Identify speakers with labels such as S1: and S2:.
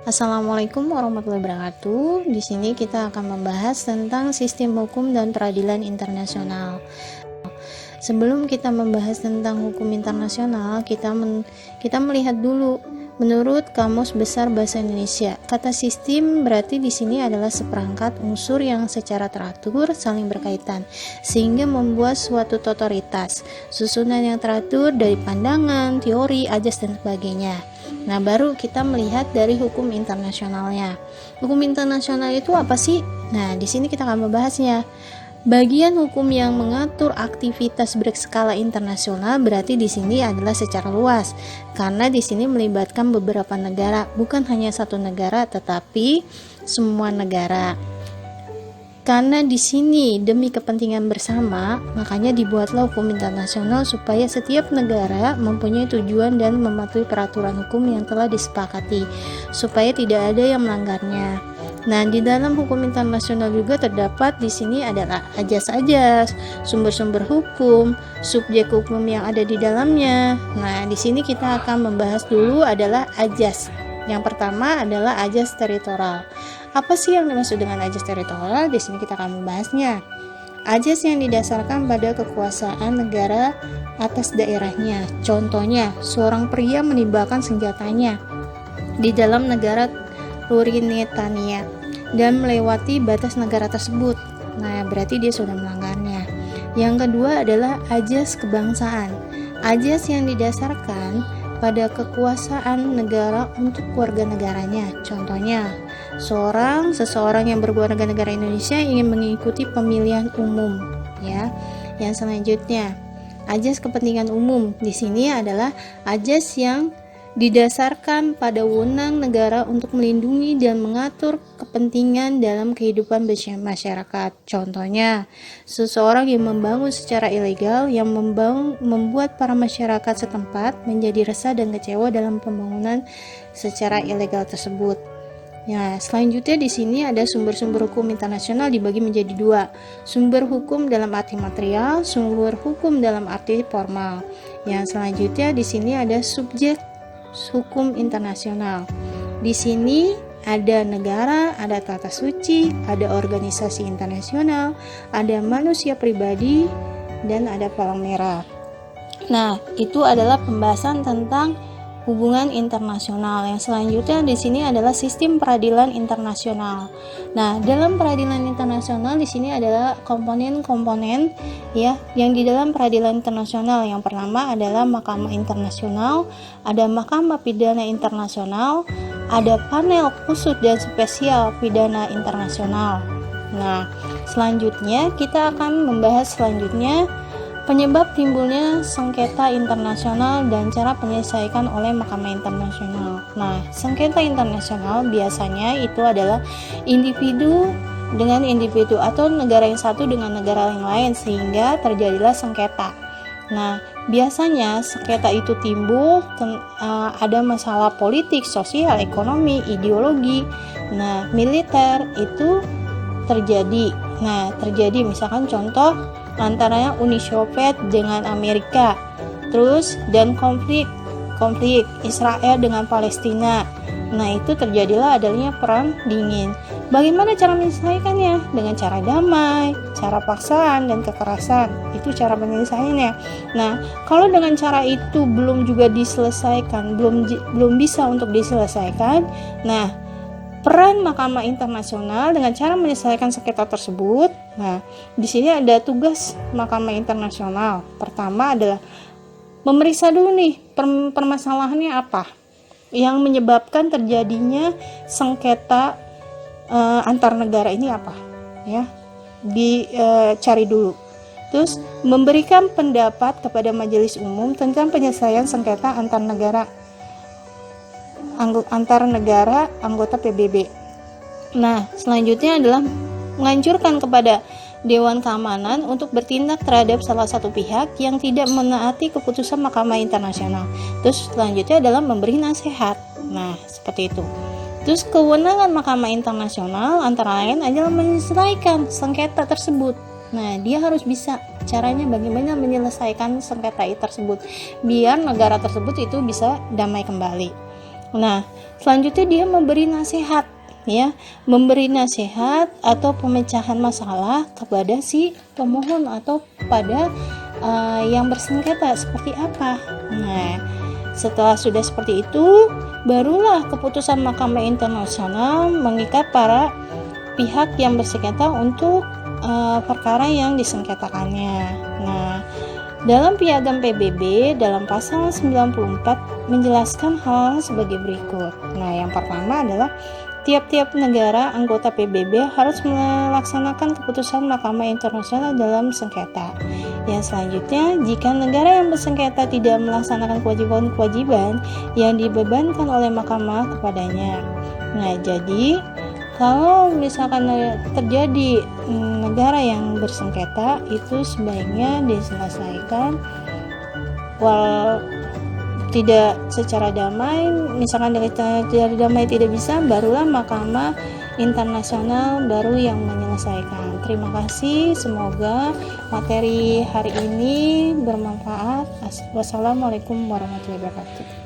S1: Assalamualaikum warahmatullahi wabarakatuh. Di sini kita akan membahas tentang sistem hukum dan peradilan internasional. Sebelum kita membahas tentang hukum internasional, kita melihat dulu menurut Kamus Besar Bahasa Indonesia. Kata sistem berarti di sini adalah seperangkat unsur yang secara teratur saling berkaitan sehingga membuat suatu totalitas, susunan yang teratur dari pandangan, teori, ajas dan sebagainya. Nah, baru kita melihat dari hukum internasionalnya. Hukum internasional itu apa sih? Nah, di sini kita akan membahasnya. Bagian hukum yang mengatur aktivitas berskala internasional berarti di sini adalah secara luas, karena di sini melibatkan beberapa negara, bukan hanya satu negara, tetapi semua negara. Karena di sini demi kepentingan bersama, makanya dibuatlah hukum internasional supaya setiap negara mempunyai tujuan dan mematuhi peraturan hukum yang telah disepakati, supaya tidak ada yang melanggarnya. Nah, di dalam hukum internasional juga terdapat di sini adalah ajas-ajas, sumber-sumber hukum, subjek hukum yang ada di dalamnya. Nah, di sini kita akan membahas dulu adalah ajas. Yang pertama adalah ajas teritorial. Apa sih yang dimaksud dengan ajas teritorial? Di sini kita akan membahasnya. Ajas yang didasarkan pada kekuasaan negara atas daerahnya. Contohnya, seorang pria menembakkan senjatanya di dalam negara Ruritania dan melewati batas negara tersebut. Nah, berarti dia sudah melanggarnya. Yang kedua adalah ajas kebangsaan. Ajas yang didasarkan pada kekuasaan negara untuk warga negaranya. Contohnya, seseorang yang berwarga negara Indonesia ingin mengikuti pemilihan umum, ya. Yang selanjutnya, ajas kepentingan umum. Di sini adalah ajas yang didasarkan pada wewenang negara untuk melindungi dan mengatur kepentingan dalam kehidupan masyarakat. Contohnya, seseorang yang membangun secara ilegal yang membuat para masyarakat setempat menjadi resah dan kecewa dalam pembangunan secara ilegal tersebut. Ya, selanjutnya di sini ada sumber-sumber hukum internasional dibagi menjadi dua. Sumber hukum dalam arti material, sumber hukum dalam arti formal. Yang selanjutnya di sini ada subjek hukum internasional. Di sini ada negara, ada tata suci, ada organisasi internasional, ada manusia pribadi, dan ada palang merah. Nah, itu adalah pembahasan tentang hubungan internasional. Yang selanjutnya di sini adalah sistem peradilan internasional. Nah, dalam peradilan internasional di sini adalah komponen-komponen ya yang di dalam peradilan internasional. Yang pertama adalah Mahkamah Internasional, ada Mahkamah Pidana Internasional, ada panel khusus dan spesial pidana internasional. Nah, selanjutnya kita akan membahas penyebab timbulnya sengketa internasional dan cara penyelesaian oleh Mahkamah Internasional. Nah, sengketa internasional biasanya itu adalah individu dengan individu atau negara yang satu dengan negara yang lain sehingga terjadilah sengketa. Nah, biasanya sengketa itu timbul ada masalah politik, sosial, ekonomi, ideologi. Nah, militer itu terjadi. Nah, terjadi misalkan contoh antaranya Uni Soviet dengan Amerika, terus dan konflik Israel dengan Palestina. Nah, itu terjadilah adanya perang dingin. Bagaimana cara menyelesaikannya? Dengan cara damai, cara paksaan dan kekerasan. Itu cara penyelesaiannya. Nah, kalau dengan cara itu belum juga diselesaikan, belum bisa untuk diselesaikan. Nah, peran Mahkamah Internasional dengan cara menyelesaikan sengketa tersebut. Nah, di sini ada tugas Mahkamah Internasional. Pertama adalah memeriksa dulu nih permasalahannya apa yang menyebabkan terjadinya sengketa antar negara ini apa, ya. Dicari dulu. Terus memberikan pendapat kepada Majelis Umum tentang penyelesaian sengketa antar negara anggota PBB. Nah, selanjutnya adalah menganjurkan kepada Dewan Keamanan untuk bertindak terhadap salah satu pihak yang tidak menaati keputusan Mahkamah Internasional. Terus selanjutnya adalah memberi nasihat. Nah, seperti itu. Terus kewenangan Mahkamah Internasional antara lain adalah menyelesaikan sengketa tersebut. Nah, dia harus bisa caranya bagaimana menyelesaikan sengketa tersebut biar negara tersebut itu bisa damai kembali. Nah, selanjutnya dia memberi nasihat, ya, memberi nasihat atau pemecahan masalah kepada si pemohon atau pada yang bersengketa seperti apa. Nah, setelah sudah seperti itu, barulah keputusan Mahkamah Internasional mengikat para pihak yang bersengketa untuk perkara yang disengketakannya. Nah, dalam Piagam PBB dalam pasal 94 menjelaskan hal sebagai berikut. Nah, yang pertama adalah tiap-tiap negara anggota PBB harus melaksanakan keputusan Mahkamah Internasional dalam sengketa. Yang selanjutnya, jika negara yang bersengketa tidak melaksanakan kewajiban-kewajiban yang dibebankan oleh mahkamah kepadanya. Nah, jadi kalau misalkan terjadi negara yang bersengketa, itu sebaiknya diselesaikan tidak secara damai. Misalkan dari damai tidak bisa, barulah Mahkamah Internasional baru yang menyelesaikan. Terima kasih, semoga materi hari ini bermanfaat. Wassalamualaikum warahmatullahi wabarakatuh.